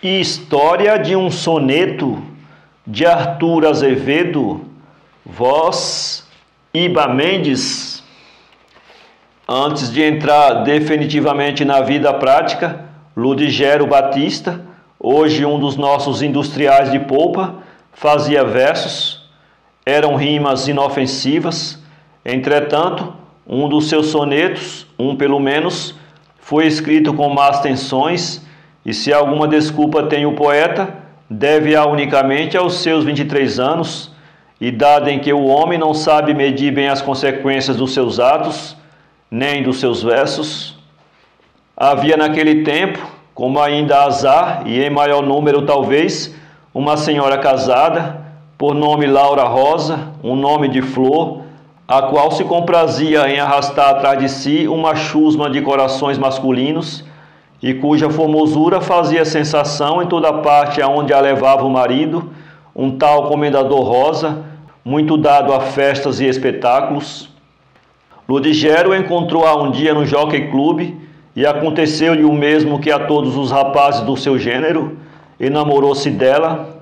História de um soneto de Arthur Azevedo, voz Iba Mendes. Antes de entrar definitivamente na vida prática, Ludigero Batista, hoje um dos nossos industriais de polpa, fazia versos. Eram rimas inofensivas. Entretanto, um dos seus sonetos, um pelo menos, foi escrito com más tensões, e se alguma desculpa tem o poeta, deve-a unicamente aos seus 23 anos, idade em que o homem não sabe medir bem as consequências dos seus atos, nem dos seus versos. Havia naquele tempo, como ainda azar, e em maior número talvez, uma senhora casada, por nome Laura Rosa, um nome de flor, a qual se comprazia em arrastar atrás de si uma chusma de corações masculinos, e cuja formosura fazia sensação em toda parte aonde a levava o marido, um tal Comendador Rosa, muito dado a festas e espetáculos. Ludigero encontrou-a um dia no Jockey Club, e aconteceu-lhe o mesmo que a todos os rapazes do seu gênero, enamorou-se dela.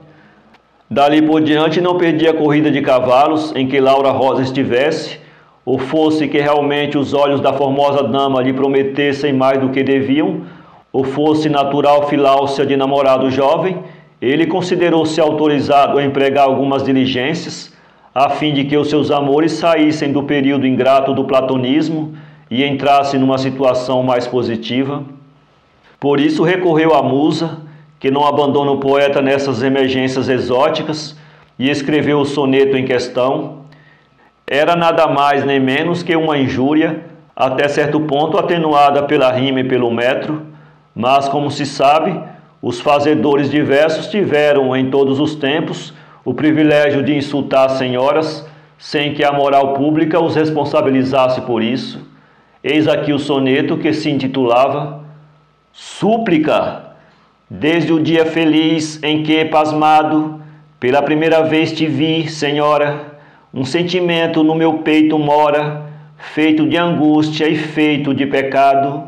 Dali por diante não perdia a corrida de cavalos em que Laura Rosa estivesse, ou fosse que realmente os olhos da formosa dama lhe prometessem mais do que deviam, ou fosse natural filáusia de namorado jovem, ele considerou-se autorizado a empregar algumas diligências, a fim de que os seus amores saíssem do período ingrato do platonismo e entrassem numa situação mais positiva. Por isso recorreu à musa, que não abandona o poeta nessas emergências exóticas, e escreveu o soneto em questão. Era nada mais nem menos que uma injúria, até certo ponto atenuada pela rima e pelo metro, mas, como se sabe, os fazedores de versos tiveram, em todos os tempos, o privilégio de insultar senhoras, sem que a moral pública os responsabilizasse por isso. Eis aqui o soneto, que se intitulava Súplica. Desde o dia feliz em que, pasmado, pela primeira vez te vi, senhora, um sentimento no meu peito mora, feito de angústia e feito de pecado.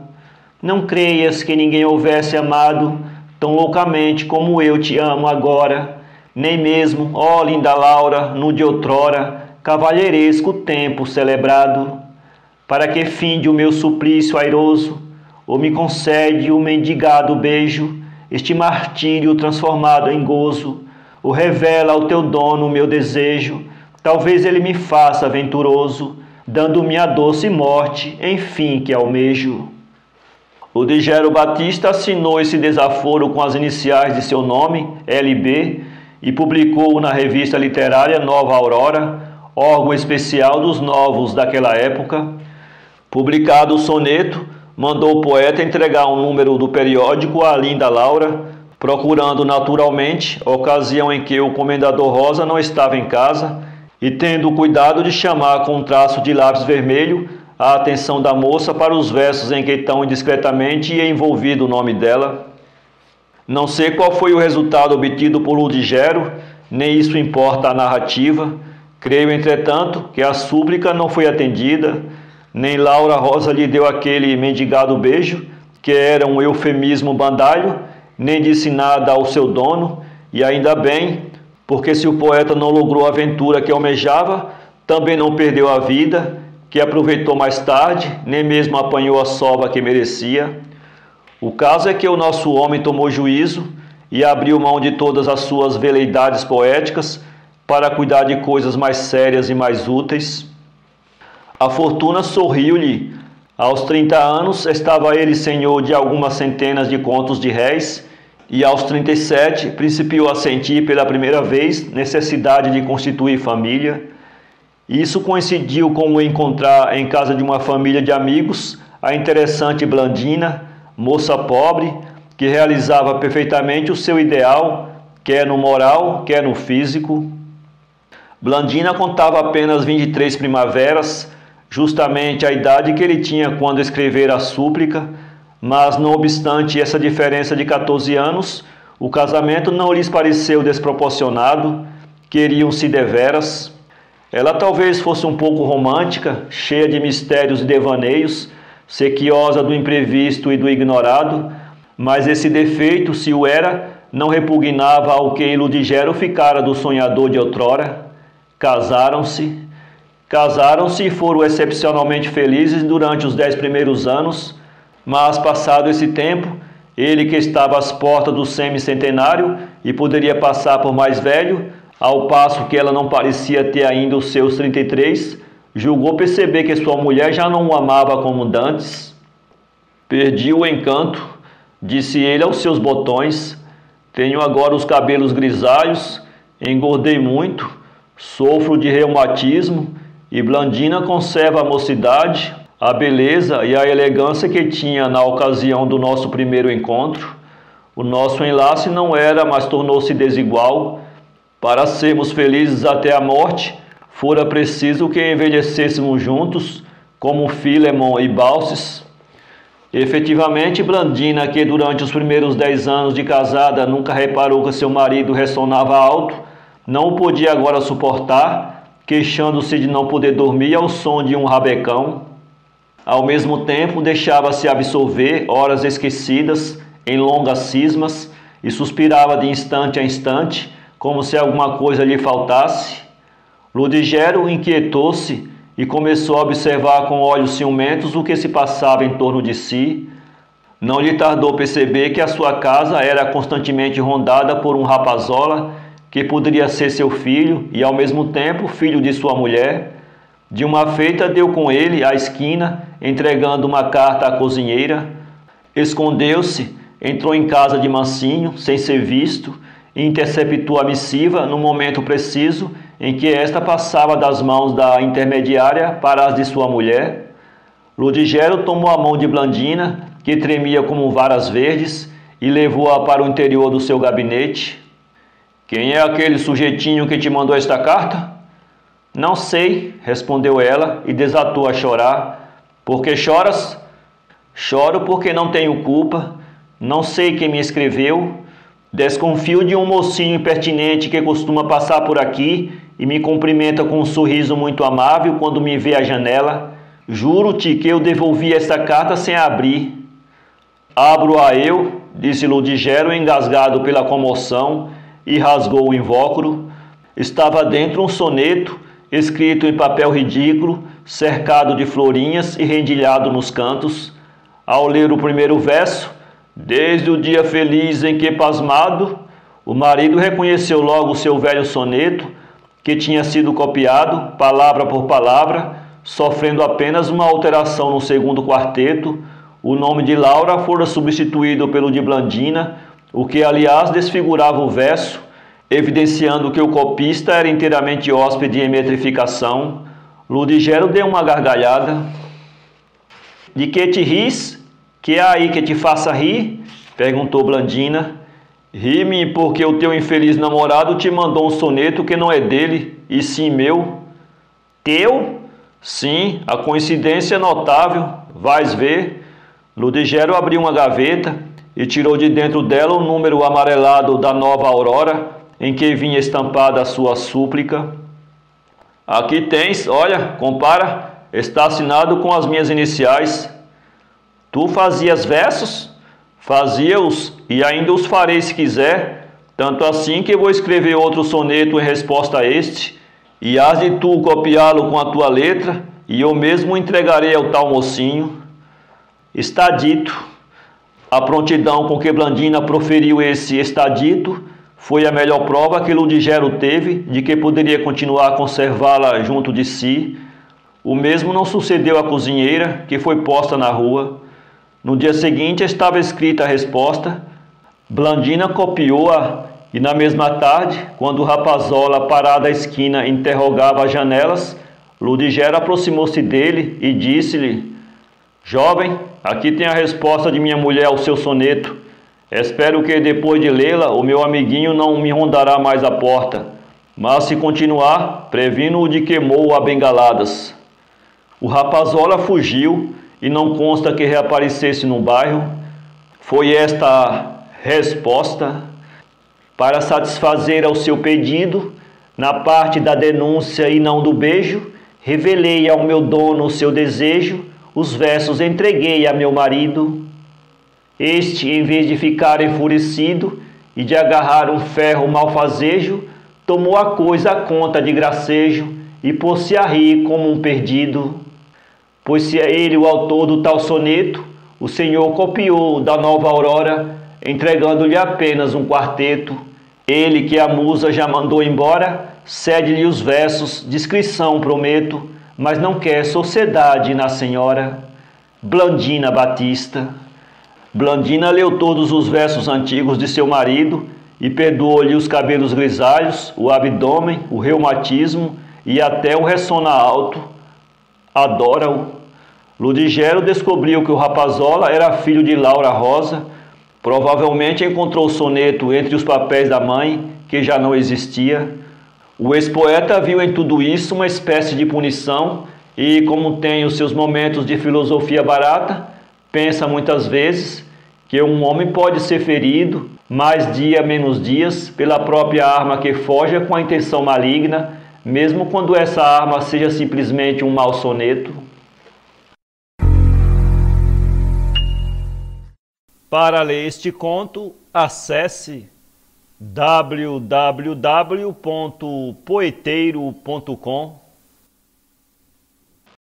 Não creias que ninguém houvesse amado tão loucamente como eu te amo agora, nem mesmo, ó linda Laura, no de outrora, cavalheiresco tempo celebrado. Para que finde o meu suplício airoso, ou me concede o mendigado beijo, este martírio transformado em gozo, ou revela ao teu dono o meu desejo, talvez ele me faça venturoso, dando-me a doce morte, enfim que almejo. Ludigero Batista assinou esse desaforo com as iniciais de seu nome, LB, e publicou-o na revista literária Nova Aurora, órgão especial dos novos daquela época. Publicado o soneto, mandou o poeta entregar um número do periódico à linda Laura, procurando naturalmente a ocasião em que o Comendador Rosa não estava em casa, e tendo o cuidado de chamar com um traço de lápis vermelho a atenção da moça para os versos em que tão indiscretamente ia envolvido o nome dela. Não sei qual foi o resultado obtido por Ludigero, nem isso importa a narrativa. Creio, entretanto, que a súplica não foi atendida, nem Laura Rosa lhe deu aquele mendigado beijo, que era um eufemismo bandalho, nem disse nada ao seu dono, e ainda bem, porque se o poeta não logrou a aventura que almejava, também não perdeu a vida, que aproveitou mais tarde, nem mesmo apanhou a sova que merecia. O caso é que o nosso homem tomou juízo e abriu mão de todas as suas veleidades poéticas para cuidar de coisas mais sérias e mais úteis. A fortuna sorriu-lhe. Aos 30 anos estava ele senhor de algumas centenas de contos de réis, e aos 37 principiou a sentir pela primeira vez necessidade de constituir família. Isso coincidiu com o encontrar em casa de uma família de amigos a interessante Blandina, moça pobre, que realizava perfeitamente o seu ideal, quer no moral, quer no físico. Blandina contava apenas 23 primaveras, justamente a idade que ele tinha quando escrevera a súplica, mas, não obstante essa diferença de 14 anos, o casamento não lhes pareceu desproporcionado, queriam-se deveras. Ela talvez fosse um pouco romântica, cheia de mistérios e devaneios, sequiosa do imprevisto e do ignorado, mas esse defeito, se o era, não repugnava ao que Ludigero ficara do sonhador de outrora. Casaram-se e foram excepcionalmente felizes durante os 10 primeiros anos, mas passado esse tempo, ele que estava às portas do semi-centenário e poderia passar por mais velho, ao passo que ela não parecia ter ainda os seus 33, julgou perceber que sua mulher já não o amava como dantes. Perdi o encanto, disse ele aos seus botões. Tenho agora os cabelos grisalhos, engordei muito, sofro de reumatismo e Blandina conserva a mocidade, a beleza e a elegância que tinha na ocasião do nosso primeiro encontro. O nosso enlace não era, mas tornou-se desigual. Para sermos felizes até a morte, fora preciso que envelhecêssemos juntos, como Filemon e Baucis. Efetivamente, Blandina, que durante os primeiros 10 anos de casada nunca reparou que seu marido ressonava alto, não o podia agora suportar, queixando-se de não poder dormir ao som de um rabecão. Ao mesmo tempo, deixava-se absorver, horas esquecidas, em longas cismas, e suspirava de instante a instante, como se alguma coisa lhe faltasse. Ludigero inquietou-se e começou a observar com olhos ciumentos o que se passava em torno de si. Não lhe tardou perceber que a sua casa era constantemente rondada por um rapazola que poderia ser seu filho e ao mesmo tempo filho de sua mulher. De uma feita deu com ele à esquina, entregando uma carta à cozinheira. Escondeu-se, entrou em casa de mansinho, sem ser visto, e interceptou a missiva no momento preciso em que esta passava das mãos da intermediária para as de sua mulher. Ludigero tomou a mão de Blandina, que tremia como varas verdes, e levou-a para o interior do seu gabinete. Quem é aquele sujeitinho que te mandou esta carta? Não sei, respondeu ela e desatou a chorar. Por que choras? Choro porque não tenho culpa, não sei quem me escreveu. Desconfio de um mocinho impertinente que costuma passar por aqui e me cumprimenta com um sorriso muito amável quando me vê à janela. Juro-te que eu devolvi esta carta sem abrir. Abro-a eu, disse Ludigero, engasgado pela comoção, e rasgou o invólucro. Estava dentro um soneto, escrito em papel ridículo, cercado de florinhas e rendilhado nos cantos. Ao ler o primeiro verso, desde o dia feliz em que, pasmado, o marido reconheceu logo o seu velho soneto, que tinha sido copiado, palavra por palavra, sofrendo apenas uma alteração no segundo quarteto. O nome de Laura fora substituído pelo de Blandina, o que, aliás, desfigurava o verso, evidenciando que o copista era inteiramente hóspede em metrificação. Ludigero deu uma gargalhada. De que te ris? Que há aí que te faça rir? Perguntou Blandina. Ri-me porque o teu infeliz namorado te mandou um soneto que não é dele, e sim meu. Teu? Sim, a coincidência é notável, vais ver. Ludigero abriu uma gaveta e tirou de dentro dela o número amarelado da Nova Aurora, em que vinha estampada a sua súplica. Aqui tens, olha, compara, está assinado com as minhas iniciais. Tu fazias versos? Fazia-os e ainda os farei se quiser, tanto assim que vou escrever outro soneto em resposta a este, e hás de tu copiá-lo com a tua letra, e eu mesmo o entregarei ao tal mocinho. Está dito. A prontidão com que Blandina proferiu esse está dito foi a melhor prova que Ludigero teve de que poderia continuar a conservá-la junto de si. O mesmo não sucedeu à cozinheira, que foi posta na rua. No dia seguinte estava escrita a resposta. Blandina copiou-a e na mesma tarde, quando o rapazola parado à esquina interrogava as janelas, Ludigero aproximou-se dele e disse-lhe: Jovem, aqui tem a resposta de minha mulher ao seu soneto. Espero que depois de lê-la o meu amiguinho não me rondará mais a porta, mas se continuar, previno-o de que queimou a bengaladas. O rapazola fugiu e não consta que reaparecesse no bairro. Foi esta a resposta. Para satisfazer ao seu pedido, na parte da denúncia e não do beijo, revelei ao meu dono o seu desejo, os versos entreguei a meu marido. Este, em vez de ficar enfurecido e de agarrar um ferro malfazejo, tomou a coisa à conta de gracejo e pôs-se a rir como um perdido. Pois se é ele o autor do tal soneto, o Senhor copiou da nova aurora, entregando-lhe apenas um quarteto. Ele que a musa já mandou embora, cede-lhe os versos, discrição prometo, mas não quer sociedade na senhora. Blandina Batista. Blandina leu todos os versos antigos de seu marido e perdoou-lhe os cabelos grisalhos, o abdômen, o reumatismo e até o ressona alto. Adora-o. Ludigero descobriu que o Rapazola era filho de Laura Rosa. Provavelmente encontrou o soneto entre os papéis da mãe, que já não existia. O ex-poeta viu em tudo isso uma espécie de punição e, como tem os seus momentos de filosofia barata, pensa muitas vezes que um homem pode ser ferido, mais dia menos dias, pela própria arma que forja com a intenção maligna, mesmo quando essa arma seja simplesmente um mau soneto. Para ler este conto, acesse www.poeteiro.com